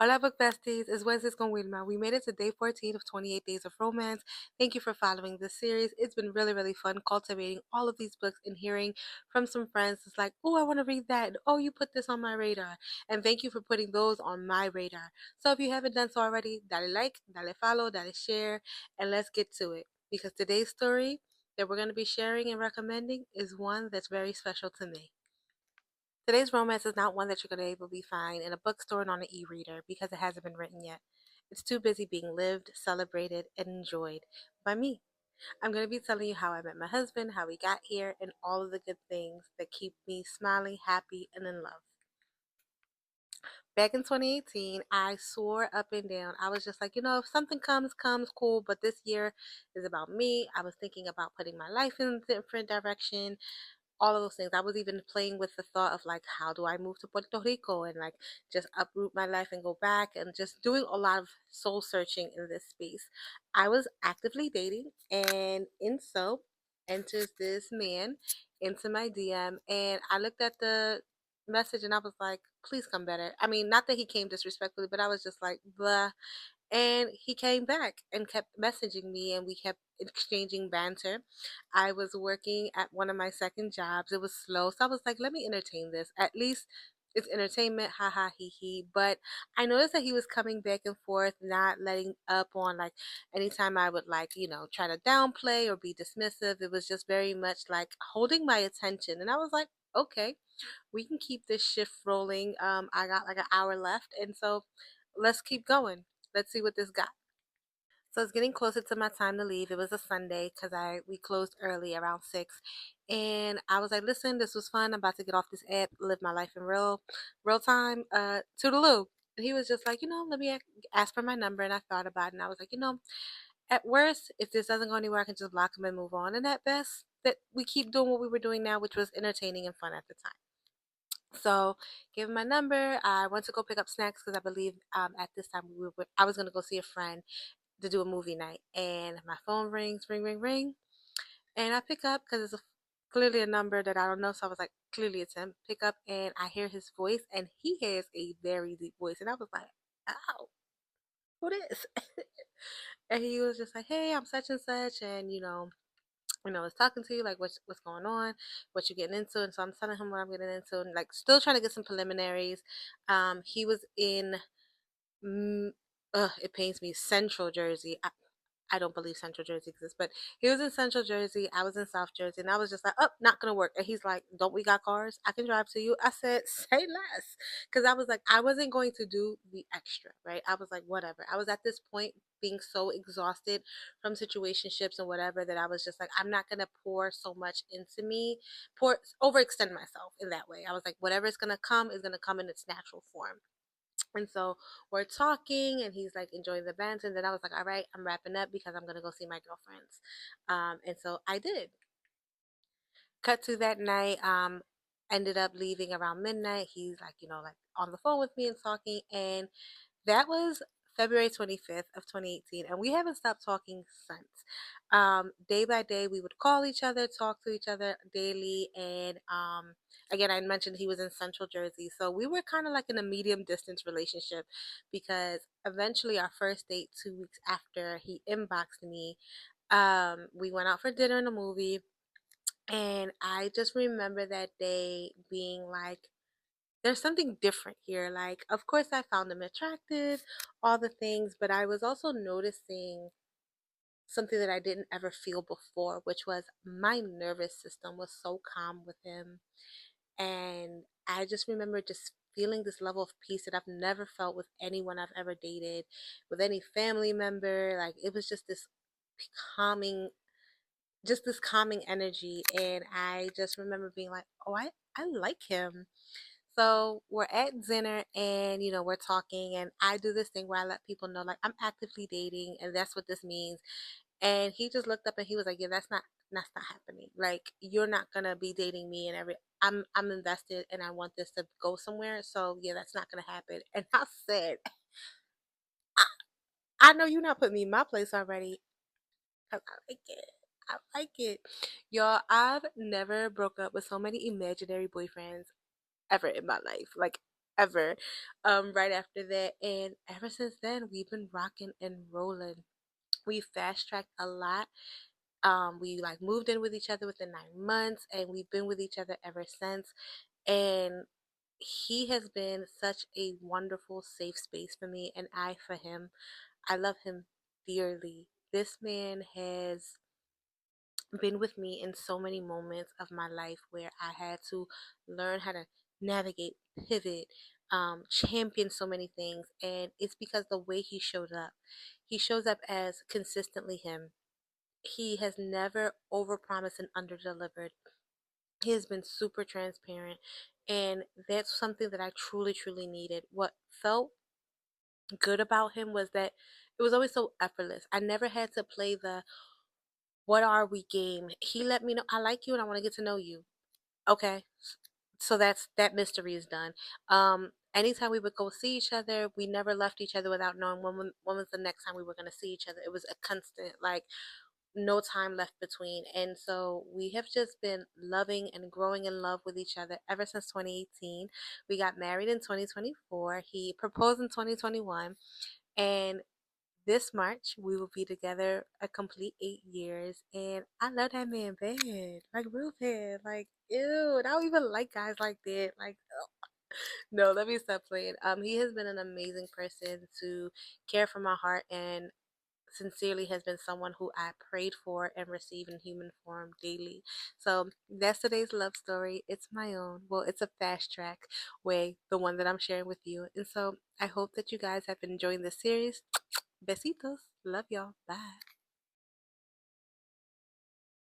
Hola, book besties. It's Wednesdays con Wilma. We made it to day 14 of 28 Days of Romance. Thank you for following this series. It's been really, really fun cultivating all of these books and hearing from some friends. It's like, oh, I want to read that. Oh, you put this on my radar. And thank you for putting those on my radar. So if you haven't done so already, dale like, dale follow, dale share, and let's get to it. Because today's story that we're going to be sharing and recommending is one that's very special to me. Today's romance is not one that you're going to able to find in a bookstore and on an e-reader because it hasn't been written yet. It's too busy being lived, celebrated, and enjoyed by me. I'm going to be telling you how I met my husband, how we got here, and all of the good things that keep me smiling, happy, and in love. Back in 2018, I swore up and down. I was just like, if something comes, comes, cool. But this year is about me. I was thinking about putting my life in a different direction, all of those things. I was even playing with the thought of like, how do I move to Puerto Rico and like just uproot my life and go back and just doing a lot of soul searching in this space. I was actively dating, and in so enters this man into my DM, and I looked at the message and I was like, please come better. I mean, not that he came disrespectfully, but I was just like, blah. And he came back and kept messaging me, and we kept exchanging banter. I was working at one of my second jobs. It was slow. So I was like, let me entertain this. At least it's entertainment. Ha ha he he. But I noticed that he was coming back and forth, not letting up on like anytime I would like, try to downplay or be dismissive. It was just very much like holding my attention. And I was like, okay, we can keep this shift rolling. I got like an hour left. And so let's keep going. Let's see what this got. So it's getting closer to my time to leave. It was a Sunday because we closed early around 6, and I was like, "Listen, this was fun. I'm about to get off this app, live my life in real time. Toodaloo." And he was just like, let me ask for my number. And I thought about it, and I was like, at worst, if this doesn't go anywhere, I can just block him and move on. And at best, that we keep doing what we were doing now, which was entertaining and fun at the time. So, gave him my number. I went to go pick up snacks because I believe at this time I was gonna go see a friend to do a movie night, and my phone rings, ring, ring, ring, and I pick up because it's clearly a number that I don't know. So I was like, clearly it's him. Pick up, and I hear his voice, and he has a very deep voice, and I was like, "Oh, who this?" And he was just like, "Hey, I'm such and such, and I was talking to you, like what's going on, what you getting into." And so I'm telling him what I'm getting into, and like still trying to get some preliminaries. He was in, mm, it pains me, Central Jersey. I don't believe Central Jersey exists, but he was in Central Jersey. I was in South Jersey, and I was just like, "Oh, not gonna work." And he's like, "Don't we got cars? I can drive to you." I said, "Say less," because I was like, I wasn't going to do the extra, right? I was like, whatever. I was at this point being so exhausted from situationships and whatever that I was just like, I'm not gonna pour so much into me, overextend myself in that way. I was like, whatever is gonna come in its natural form. And so we're talking, and he's like enjoying the bands. And then I was like, all right, I'm wrapping up because I'm going to go see my girlfriends. And so I did. Cut to that night. Ended up leaving around midnight. He's like, like on the phone with me and talking. And that was February 25th of 2018, and we haven't stopped talking since. Day by day, we would call each other, talk to each other daily, and again, I mentioned he was in Central Jersey, so we were kind of like in a medium distance relationship because eventually, our first date, 2 weeks after he inboxed me, we went out for dinner and a movie, and I just remember that day being like, there's something different here. Like, of course, I found him attractive, all the things, but I was also noticing something that I didn't ever feel before, which was my nervous system was so calm with him. And I just remember just feeling this level of peace that I've never felt with anyone I've ever dated, with any family member. Like, it was calming, just this calming energy. And I just remember being like, oh, I like him. So we're at dinner, and we're talking, and I do this thing where I let people know like I'm actively dating, and that's what this means. And he just looked up and he was like, "Yeah, that's not happening. Like, you're not gonna be dating me and I'm invested and I want this to go somewhere. So yeah, that's not gonna happen." And I said, I, I know you're not putting me in my place already. 'Cause I like it. I like it. Y'all, I've never broke up with so many imaginary boyfriends ever in my life. Like, ever right after that. And ever since then, we've been rocking and rolling. We fast tracked a lot. We like moved in with each other within 9 months, and we've been with each other ever since. And he has been such a wonderful safe space for me, and I for him. I love him dearly. This man has been with me in so many moments of my life where I had to learn how to navigate, pivot, champion so many things. And it's because the way he showed up, he shows up as consistently him. He has never overpromised and underdelivered. He has been super transparent. And that's something that I truly, truly needed. What felt good about him was that it was always so effortless. I never had to play the what are we game. He let me know I like you and I want to get to know you. Okay. So that mystery is done. Anytime we would go see each other, we never left each other without knowing when was the next time we were going to see each other. It was a constant, like, no time left between. And so we have just been loving and growing in love with each other ever since 2018. We got married in 2024. He proposed in 2021. And this March, we will be together a complete 8 years, and I love that man bad, like real bad. Like, ew, I don't even like guys like that. Like, no, let me stop playing. He has been an amazing person to care for my heart, and sincerely has been someone who I prayed for and receive in human form daily. So that's today's love story. It's my own. Well, it's a fast track way, the one that I'm sharing with you. And so I hope that you guys have been enjoying this series. Besitos. Love y'all. Bye.